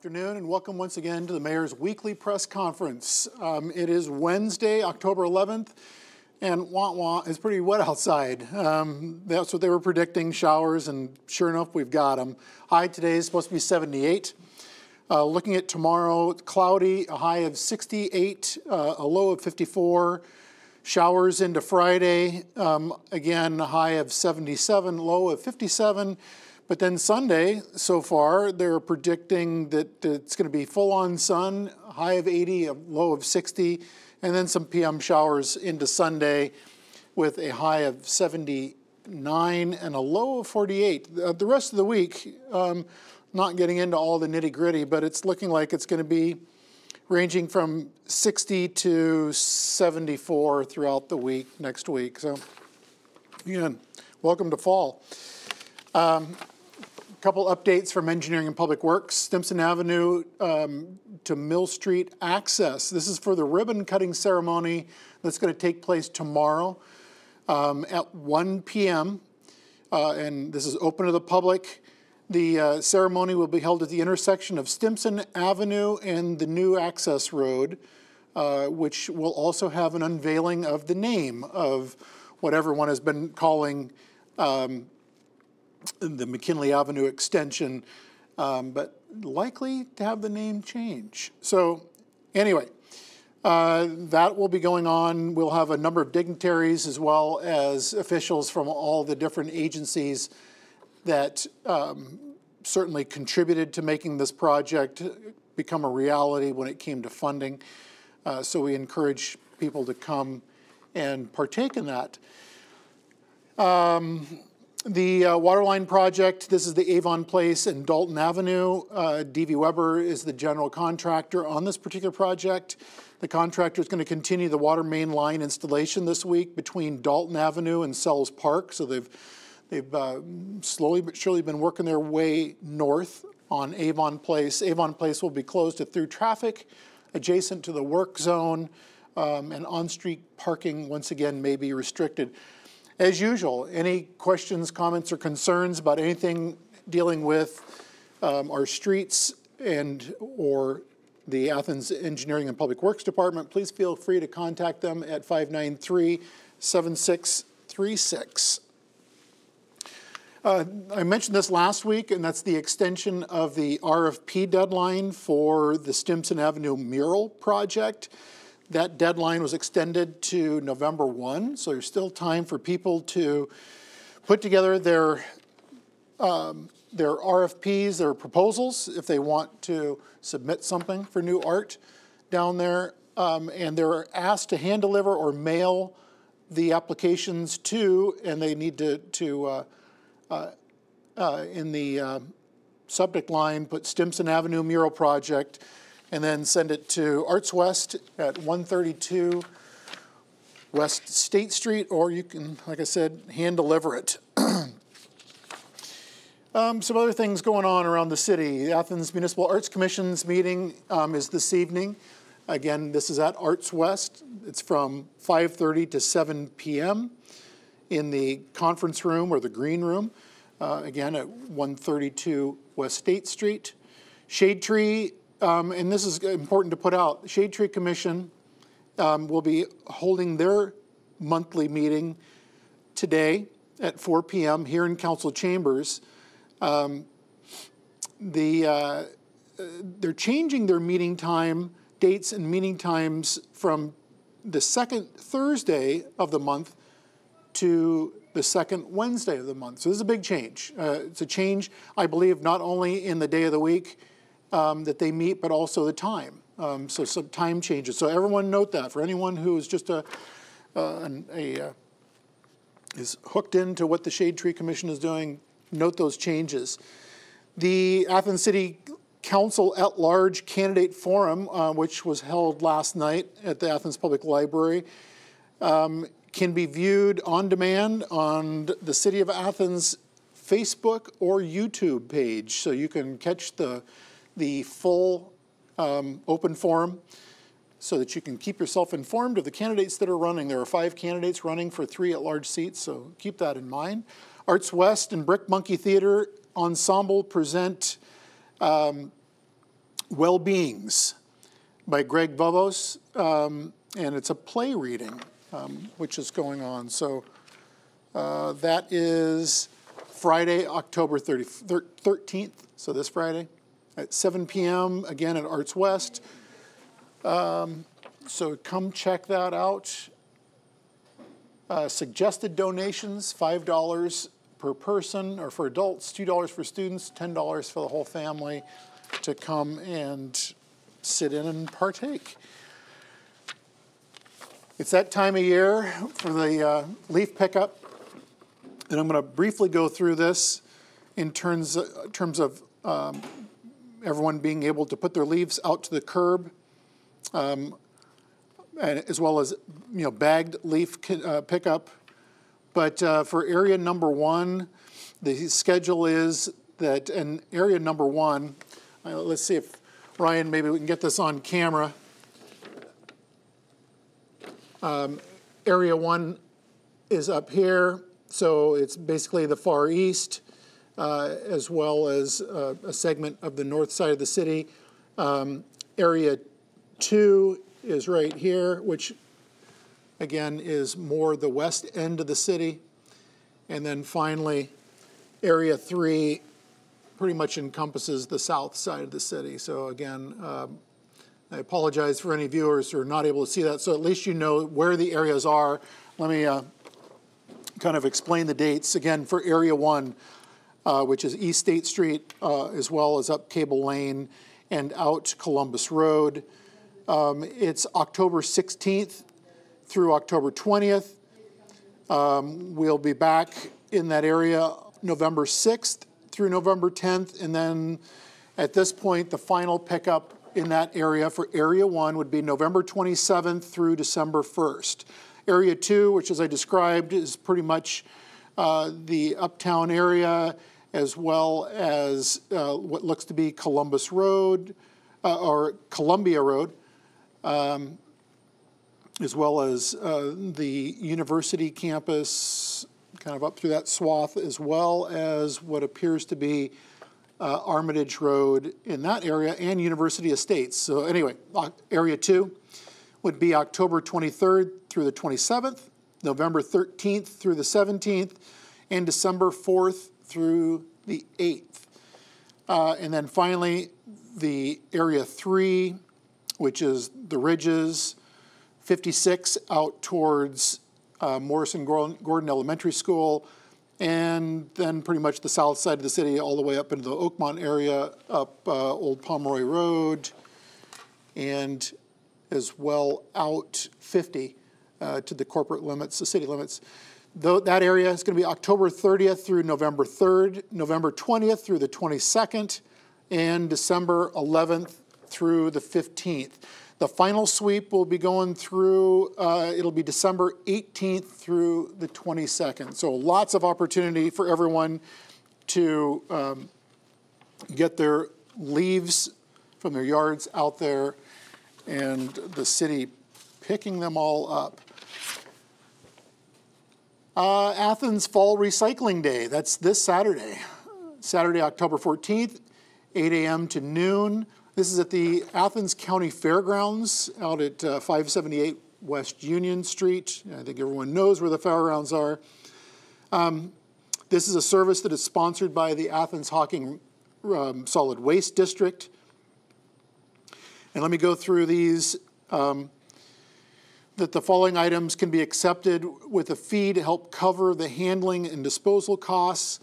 Afternoon and welcome once again to the Mayor's Weekly Press Conference. It is Wednesday, October 11th, and it's pretty wet outside. That's what they were predicting, showers, and sure enough, we've got them. High today is supposed to be 78. Looking at tomorrow, cloudy, a high of 68, a low of 54. Showers into Friday, again, a high of 77, low of 57. But then Sunday, so far, they're predicting that it's going to be full-on sun, a high of 80, a low of 60, and then some PM showers into Sunday with a high of 79 and a low of 48. The rest of the week, not getting into all the nitty-gritty, but it's looking like it's going to be ranging from 60 to 74 throughout the week, next week. So, again, welcome to fall. Couple updates from Engineering and Public Works. Stimson Avenue to Mill Street access. This is for the ribbon cutting ceremony that's going to take place tomorrow at 1 p.m. And this is open to the public. The ceremony will be held at the intersection of Stimson Avenue and the new access road, which will also have an unveiling of the name of what everyone has been calling the McKinley Avenue extension, but likely to have the name change. So anyway, that will be going on. We'll have a number of dignitaries as well as officials from all the different agencies that certainly contributed to making this project become a reality when it came to funding. So we encourage people to come and partake in that. The Waterline project, this is the Avon Place and Dalton Avenue. D.V. Weber is the general contractor on this particular project. The contractor is going to continue the water main line installation this week between Dalton Avenue and Sells Park. So they've slowly but surely been working their way north on Avon Place. Avon Place will be closed to through traffic adjacent to the work zone, and on-street parking once again may be restricted. As usual, any questions, comments, or concerns about anything dealing with our streets and or the Athens Engineering and Public Works Department, please feel free to contact them at 593-7636. I mentioned this last week, and that's the extension of the RFP deadline for the Stimson Avenue Mural project. That deadline was extended to November 1, so there's still time for people to put together their RFPs, their proposals, if they want to submit something for new art down there. And they're asked to hand deliver or mail the applications to, and they need to in the subject line, put Stimson Avenue Mural Project, and then send it to Arts West at 132 West State Street, or you can, like I said, hand deliver it. Some other things going on around the city. The Athens Municipal Arts Commission's meeting is this evening. Again, this is at Arts West. It's from 5:30 to 7 p.m. in the conference room or the green room, again at 132 West State Street. Shade Tree, and this is important to put out, the Shade Tree Commission will be holding their monthly meeting today at 4 p.m. here in Council Chambers. They're changing their meeting time, dates and meeting times from the second Thursday of the month to the second Wednesday of the month. So this is a big change. It's a change, I believe, not only in the day of the week that they meet, but also the time. So some time changes. So everyone note that. For anyone who is just is hooked into what the Shade Tree Commission is doing, note those changes. The Athens City Council AtLarge Candidate Forum, which was held last night at the Athens Public Library, can be viewed on demand on the City of Athens Facebook or YouTube page. So you can catch the full open forum so that you can keep yourself informed of the candidates that are running. There are 5 candidates running for 3 at-large seats, so keep that in mind. Arts West and Brick Monkey Theater Ensemble present Well-Beings by Greg Vovos, and it's a play reading, which is going on. So that is Friday, October 13th, so this Friday, at 7 p.m., again at Arts West. So come check that out. Suggested donations, $5 per person, or for adults, $2 for students, $10 for the whole family to come and sit in and partake. It's that time of year for the leaf pickup, and I'm going to briefly go through this in terms of everyone being able to put their leaves out to the curb, and as well as bagged leaf pickup. But for area number 1, the schedule is that in area number 1, let's see if Ryan, maybe we can get this on camera. Area 1 is up here, so it's basically the far east, as well as a segment of the north side of the city. Area 2 is right here, which again is more the west end of the city. And then finally, Area 3 pretty much encompasses the south side of the city. So again, I apologize for any viewers who are not able to see that. So at least you know where the areas are. Let me kind of explain the dates. Again, for Area 1, which is East State Street, as well as up Cable Lane and out Columbus Road. It's October 16th through October 20th. We'll be back in that area November 6th through November 10th. And then at this point, the final pickup in that area for Area 1 would be November 27th through December 1st. Area 2, which as I described, is pretty much the uptown area, as well as what looks to be Columbus Road, or Columbia Road, as well as the university campus, kind of up through that swath, as well as what appears to be Armitage Road in that area, and University Estates. So anyway, Area 2 would be October 23rd through the 27th, November 13th through the 17th, and December 4th through the 8th. And then finally, the Area 3, which is the Ridges, 56 out towards Morrison Gordon Elementary School, and then pretty much the south side of the city all the way up into the Oakmont area, up Old Pomeroy Road, and as well out 50 to the corporate limits, the city limits. Though that area is going to be October 30th through November 3rd, November 20th through the 22nd, and December 11th through the 15th. The final sweep will be going through, it'll be December 18th through the 22nd. So lots of opportunity for everyone to get their leaves from their yards out there, and the city picking them all up. Athens Fall Recycling Day, that's this Saturday. Saturday, October 14th, 8 a.m. to noon. This is at the Athens County Fairgrounds out at 578 West Union Street. I think everyone knows where the fairgrounds are. This is a service that is sponsored by the Athens Hocking Solid Waste District. And let me go through these. That the following items can be accepted with a fee to help cover the handling and disposal costs.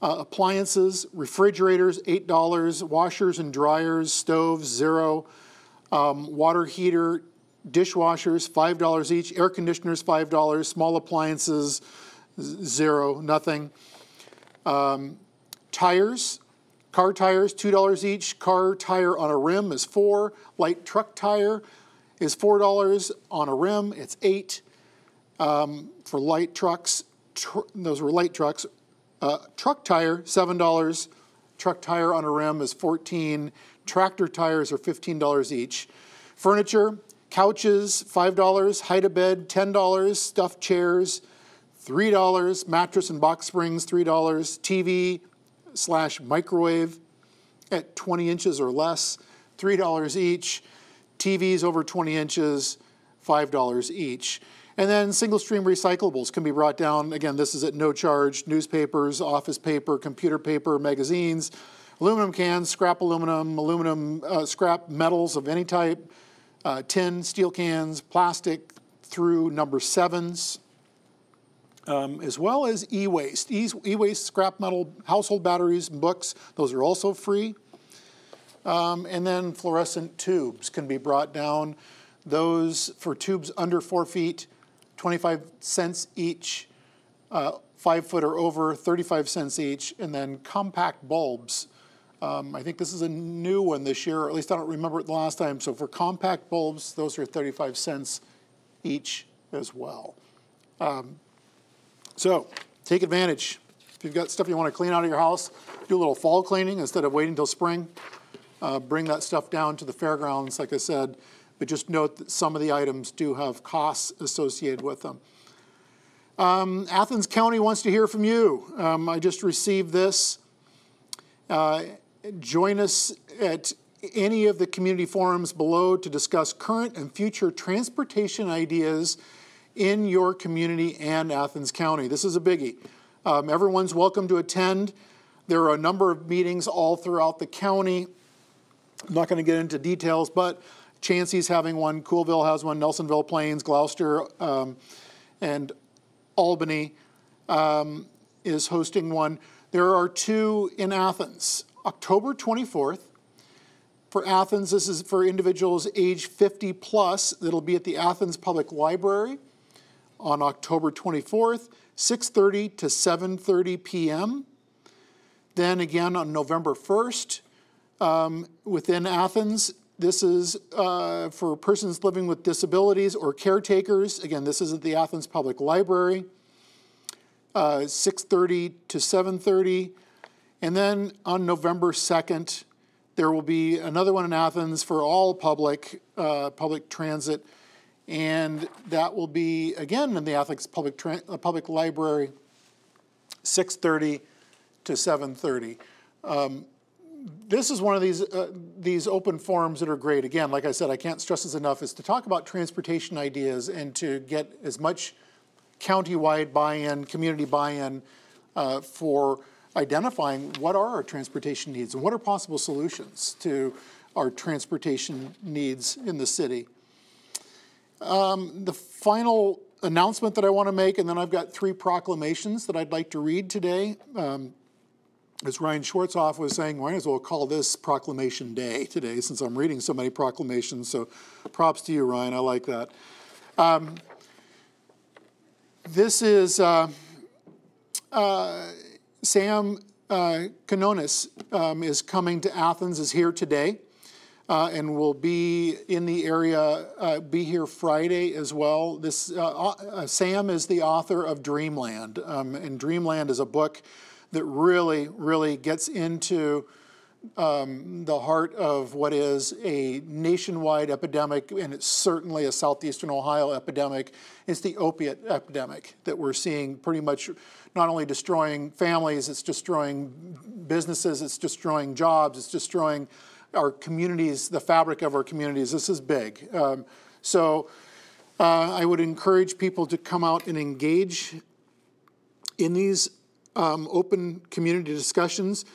Appliances, refrigerators, $8, washers and dryers, stoves, $0, water heater, dishwashers, $5 each, air conditioners, $5, small appliances, $0, nothing. Tires, car tires, $2 each, car tire on a rim is $4, light truck tire is $4 on a rim, it's $8. For light trucks, those were light trucks. Truck tire, $7. Truck tire on a rim is $14. Tractor tires are $15 each. Furniture, couches, $5. Hide-a-bed, $10. Stuffed chairs, $3. Mattress and box springs, $3. TV/microwave at 20 inches or less, $3 each. TVs over 20 inches, $5 each. And then single-stream recyclables can be brought down. Again, this is at no charge. Newspapers, office paper, computer paper, magazines, aluminum cans, scrap aluminum, scrap metals of any type, tin, steel cans, plastic through number 7s, as well as e-waste. E-waste, scrap metal, household batteries, books, those are also free. And then fluorescent tubes can be brought down. Those for tubes under 4 feet, 25 cents each, 5 foot or over, 35 cents each, and then compact bulbs. I think this is a new one this year, or at least I don't remember it the last time. So for compact bulbs, those are 35 cents each as well. So take advantage. If you've got stuff you want to clean out of your house, do a little fall cleaning instead of waiting till spring. Bring that stuff down to the fairgrounds, like I said, but just note that some of the items do have costs associated with them. Athens County wants to hear from you. I just received this. Join us at any of the community forums below to discuss current and future transportation ideas in your community and Athens County. This is a biggie. Everyone's welcome to attend. There are a number of meetings all throughout the county. I'm not going to get into details, but Chancey's having one, Coolville has one, Nelsonville, Plains, Gloucester, and Albany is hosting one. There are 2 in Athens. October 24th. For Athens, this is for individuals age 50 plus. It'll be at the Athens Public Library on October 24th, 6:30 to 7:30 p.m. Then again on November 1st, within Athens, this is for persons living with disabilities or caretakers. Again, this is at the Athens Public Library, 6:30 to 7:30. And then on November 2nd, there will be another one in Athens for all public transit. And that will be, again, in the Athens Public Library, 6:30 to 7:30. This is one of these open forums that are great. Again, like I said, I can't stress this enough, is to talk about transportation ideas and to get as much county-wide buy-in, community buy-in for identifying what are our transportation needs and what are possible solutions to our transportation needs in the city. The final announcement that I want to make, and then I've got 3 proclamations that I'd like to read today. As Ryan Schwartzoff was saying, might as well call this Proclamation Day today since I'm reading so many proclamations. So props to you, Ryan. I like that. This is Sam Canonis is coming to Athens, is here today, and will be in the area, be here Friday as well. This Sam is the author of Dreamland, and Dreamland is a book that really gets into the heart of what is a nationwide epidemic, and it's certainly a southeastern Ohio epidemic. It's the opiate epidemic that we're seeing pretty much not only destroying families, it's destroying businesses, it's destroying jobs, it's destroying our communities, the fabric of our communities. This is big. So I would encourage people to come out and engage in these open community discussions.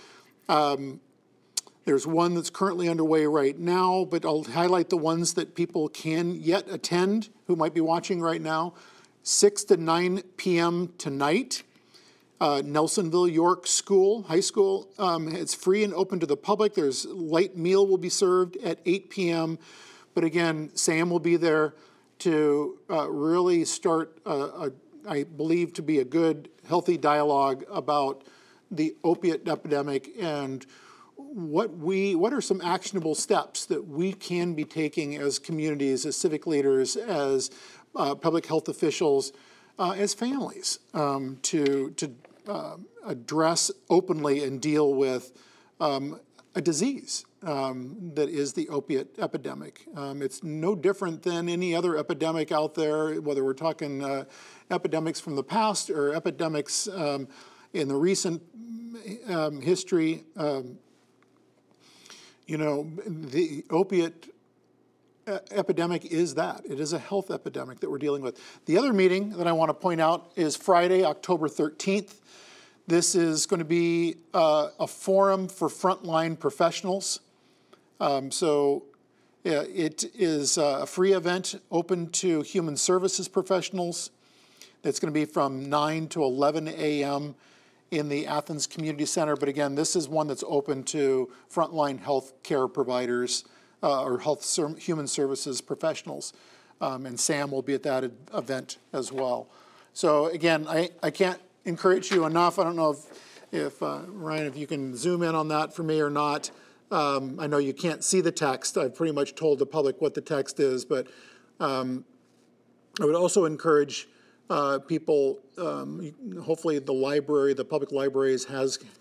There's one that's currently underway right now, but I'll highlight the ones that people can yet attend who might be watching right now. 6 to 9 p.m. tonight. Nelsonville York High School. It's free and open to the public. There's light meal will be served at 8 p.m. But again, Sam will be there to really start, I believe, to be a good, healthy dialogue about the opiate epidemic and what are some actionable steps that we can be taking as communities, as civic leaders, as public health officials, as families to address openly and deal with a disease that is the opiate epidemic. It's no different than any other epidemic out there, whether we're talking epidemics from the past or epidemics in the recent history. the opiate epidemic is that. It is a health epidemic that we're dealing with. The other meeting that I want to point out is Friday, October 13th. This is going to be a forum for frontline professionals. It is a free event open to human services professionals. It's going to be from 9 to 11 a.m. in the Athens Community Center. But again, this is one that's open to frontline health care providers or human services professionals. And Sam will be at that event as well. So again, I can't encourage you enough. I don't know if Ryan, if you can zoom in on that for me or not. I know you can't see the text. I've pretty much told the public what the text is, but I would also encourage people, hopefully the public libraries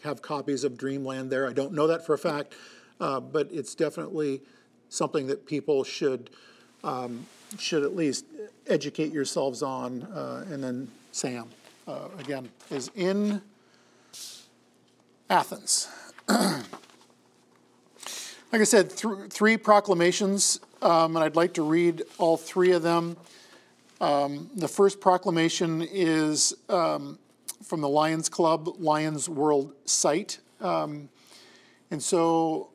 have copies of Dreamland there. I don't know that for a fact, but it's definitely something that people should at least educate yourselves on. And then Sam, again, is in Athens. Like I said, three proclamations, and I'd like to read all three of them. The first proclamation is from the Lions Club, Lions World site. And so,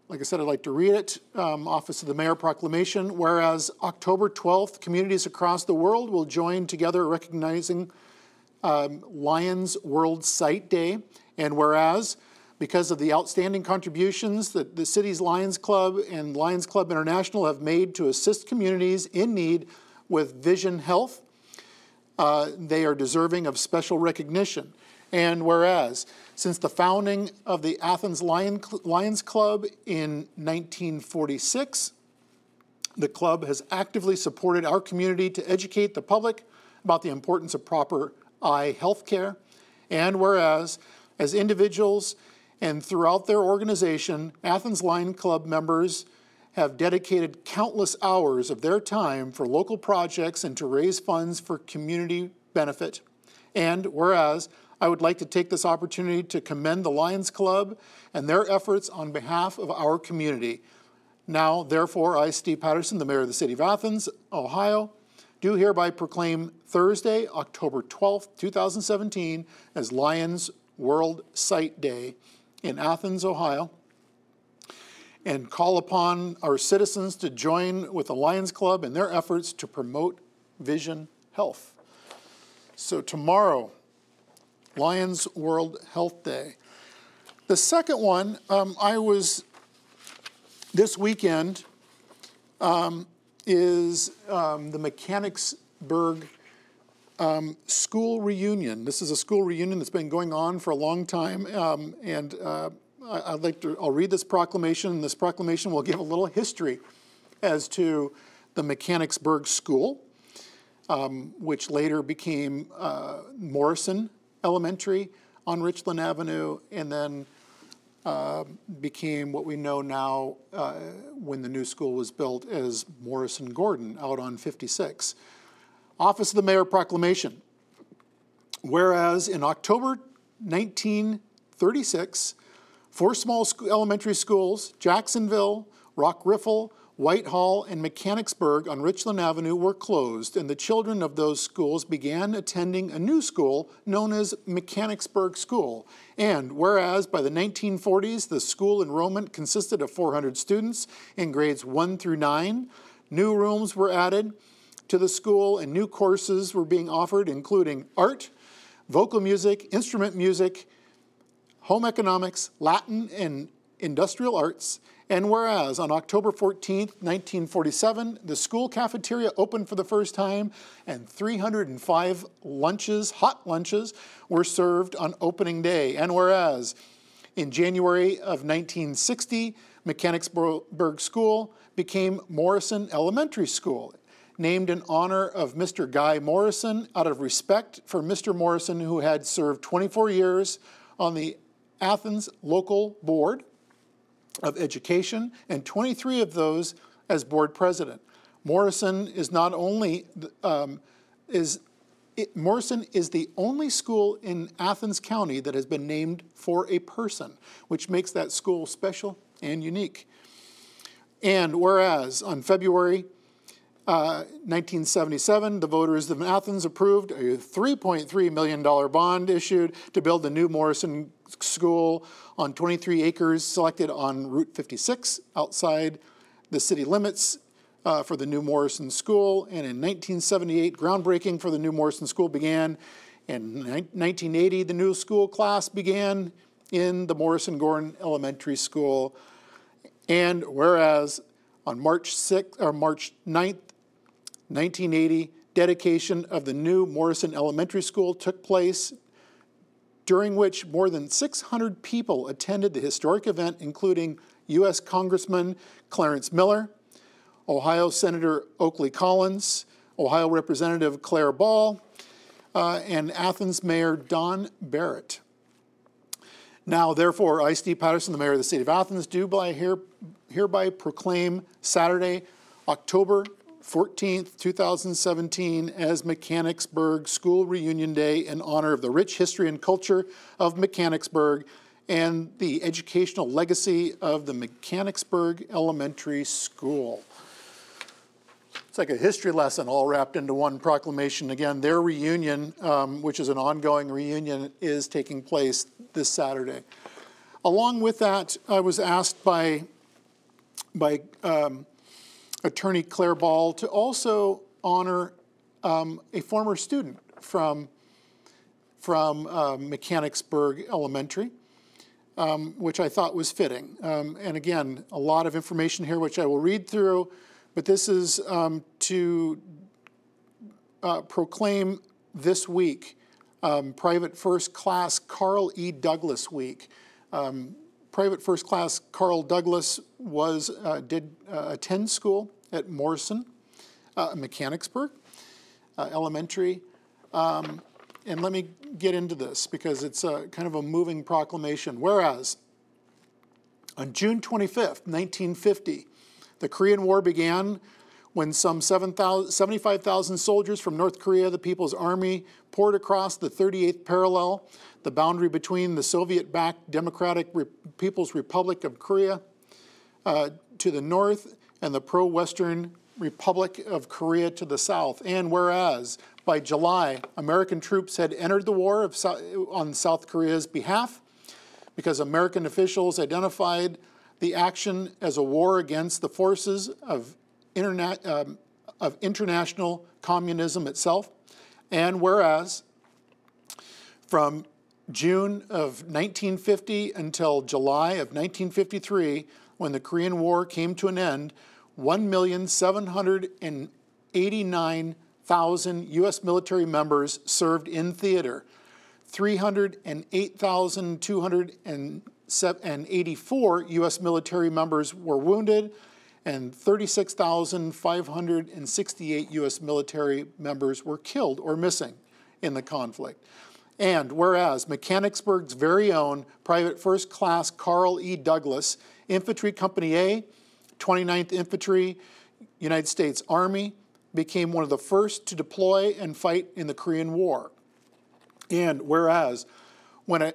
like I said, I'd like to read it. Office of the Mayor Proclamation. Whereas October 12th, communities across the world will join together recognizing Lions World Site Day. And whereas, because of the outstanding contributions that the city's Lions Club and Lions Club International have made to assist communities in need with vision health, they are deserving of special recognition. And whereas, since the founding of the Athens Lions Club in 1946, the club has actively supported our community to educate the public about the importance of proper eye health care. And whereas, as individuals and throughout their organization, Athens Lions Club members have dedicated countless hours of their time for local projects and to raise funds for community benefit. And whereas, I would like to take this opportunity to commend the Lions Club and their efforts on behalf of our community. Now, therefore, I, Steve Patterson, the Mayor of the City of Athens, Ohio, do hereby proclaim Thursday, October 12th, 2017, as Lions World Site Day in Athens, Ohio, and call upon our citizens to join with the Lions Club in their efforts to promote vision health. So tomorrow, Lions World Health Day. The second one, this weekend, is the Mechanicsburg school reunion. This is a school reunion that's been going on for a long time, and I'll read this proclamation. This proclamation will give a little history as to the Mechanicsburg School, which later became Morrison Elementary on Richland Avenue, and then became what we know now when the new school was built as Morrison Gordon out on 56. Office of the Mayor Proclamation. Whereas in October 1936, 4 small elementary schools, Jacksonville, Rock Riffle, Whitehall, and Mechanicsburg on Richland Avenue were closed, and the children of those schools began attending a new school known as Mechanicsburg School. And whereas by the 1940s, the school enrollment consisted of 400 students in grades 1 through 9, new rooms were added to the school and new courses were being offered, including art, vocal music, instrument music, home economics, Latin, and industrial arts. And whereas on October 14th, 1947, the school cafeteria opened for the first time and 305 lunches, hot lunches, were served on opening day. And whereas in January of 1960, Mechanicsburg School became Morrison Elementary School, named in honor of Mr. Guy Morrison out of respect for Mr. Morrison, who had served 24 years on the Athens local board of education, and 23 of those as board president. Morrison is not only Morrison is the only school in Athens County that has been named for a person, which makes that school special and unique. And whereas on February 1977, the voters of Athens approved a $3.3 million bond issued to build the new Morrison School on 23 acres selected on Route 56 outside the city limits for the new Morrison School. And in 1978, groundbreaking for the new Morrison School began. In 1980, the new school class began in the Morrison Gordon Elementary School. And whereas on March 9th, 1980, dedication of the new Morrison Elementary School took place, during which more than 600 people attended the historic event, including U.S. Congressman Clarence Miller, Ohio Senator Oakley Collins, Ohio Representative Claire Ball, and Athens Mayor Don Barrett. Now, therefore, I, Steve Patterson, the mayor of the city of Athens, do hereby proclaim Saturday, October 14th, 2017 as Mechanicsburg School Reunion Day in honor of the rich history and culture of Mechanicsburg and the educational legacy of the Mechanicsburg Elementary School. It's like a history lesson all wrapped into one proclamation. Again, their reunion, which is an ongoing reunion, is taking place this Saturday. Along with that, I was asked by Attorney Claire Ball to also honor a former student from Mechanicsburg Elementary, which I thought was fitting. And again, a lot of information here which I will read through, but this is to proclaim this week Private First Class Carl E. Douglas Week. Private First Class Carl Douglas did attend school at Morrison, Mechanicsburg Elementary. And let me get into this because it's kind of a moving proclamation. Whereas on June 25th, 1950, the Korean War began when some 75,000 soldiers from North Korea, the People's Army, poured across the 38th parallel, the boundary between the Soviet-backed Democratic People's Republic of Korea to the north and the pro-Western Republic of Korea to the south. And whereas by July, American troops had entered the war on South Korea's behalf because American officials identified the action as a war against the forces of international communism itself. And whereas from June of 1950 until July of 1953, when the Korean War came to an end, 1,789,000 U.S. military members served in theater. 308,284 U.S. military members were wounded, and 36,568 U.S. military members were killed or missing in the conflict. And whereas Mechanicsburg's very own Private First Class Carl E. Douglas, Infantry Company A, 29th Infantry, United States Army, became one of the first to deploy and fight in the Korean War. And whereas when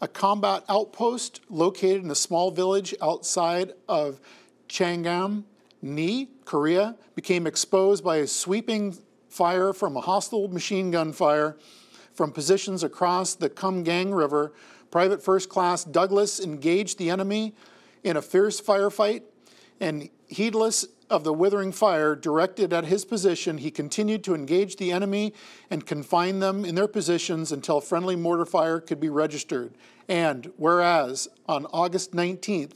a combat outpost located in a small village outside of Changam-ni, Korea, became exposed by a sweeping fire from a hostile machine gun fire from positions across the Kumgang River, Private First Class Douglas engaged the enemy in a fierce firefight, and heedless of the withering fire directed at his position, he continued to engage the enemy and confine them in their positions until friendly mortar fire could be registered. And whereas on August 19th,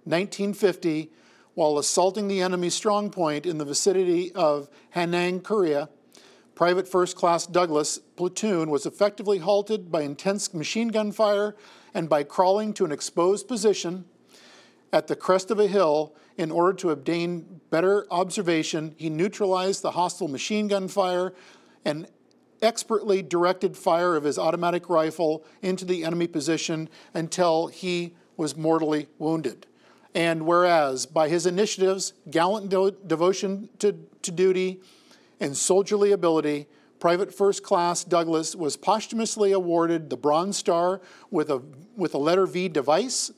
1950, while assaulting the enemy's strong point in the vicinity of Hanang, Korea, Private First Class Douglas platoon was effectively halted by intense machine gun fire and by crawling to an exposed position at the crest of a hill in order to obtain better observation. He neutralized the hostile machine gun fire and expertly directed fire of his automatic rifle into the enemy position until he was mortally wounded. And whereas by his initiatives, gallant devotion to duty, and soldierly ability, Private First Class Douglas was posthumously awarded the Bronze Star with a letter V device.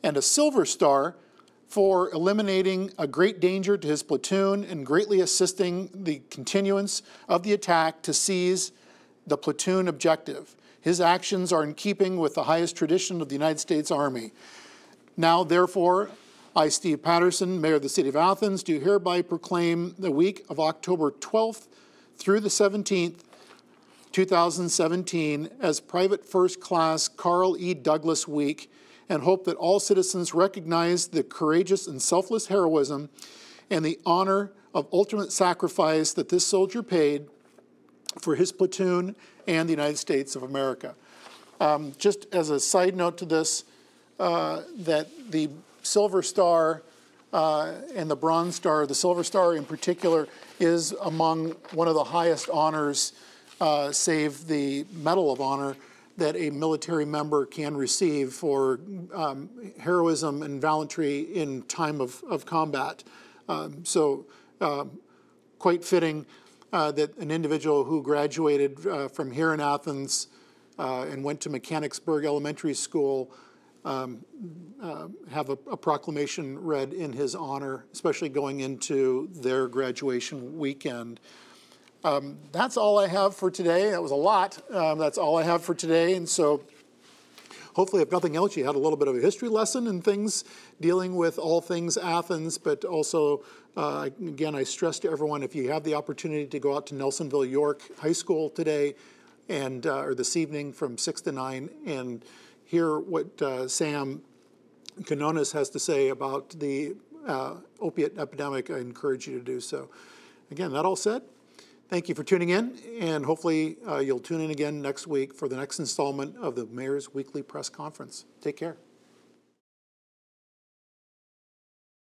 and a Silver Star for eliminating a great danger to his platoon and greatly assisting the continuance of the attack to seize the platoon objective. His actions are in keeping with the highest tradition of the United States Army. Now, therefore, I, Steve Patterson, Mayor of the City of Athens, do hereby proclaim the week of October 12th through the 17th, 2017, as Private First Class Carl E. Douglas Week, and hope that all citizens recognize the courageous and selfless heroism and the honor of ultimate sacrifice that this soldier paid for his platoon and the United States of America. Just as a side note to this, that the Silver Star and the Bronze Star, the Silver Star in particular, is among one of the highest honors, save the Medal of Honor, that a military member can receive for heroism and gallantry in time of combat. Quite fitting that an individual who graduated from here in Athens and went to Mechanicsburg Elementary School have a proclamation read in his honor, especially going into their graduation weekend. That's all I have for today. That was a lot. That's all I have for today. And so hopefully, if nothing else, you had a little bit of a history lesson and things dealing with all things Athens, but also, again, I stress to everyone, if you have the opportunity to go out to Nelsonville York High School today and or this evening from 6 to 9 and hear what Sam Canonis has to say about the opiate epidemic, I encourage you to do so. Again, that all said, thank you for tuning in, and hopefully you'll tune in again next week for the next installment of the Mayor's Weekly Press Conference. Take care.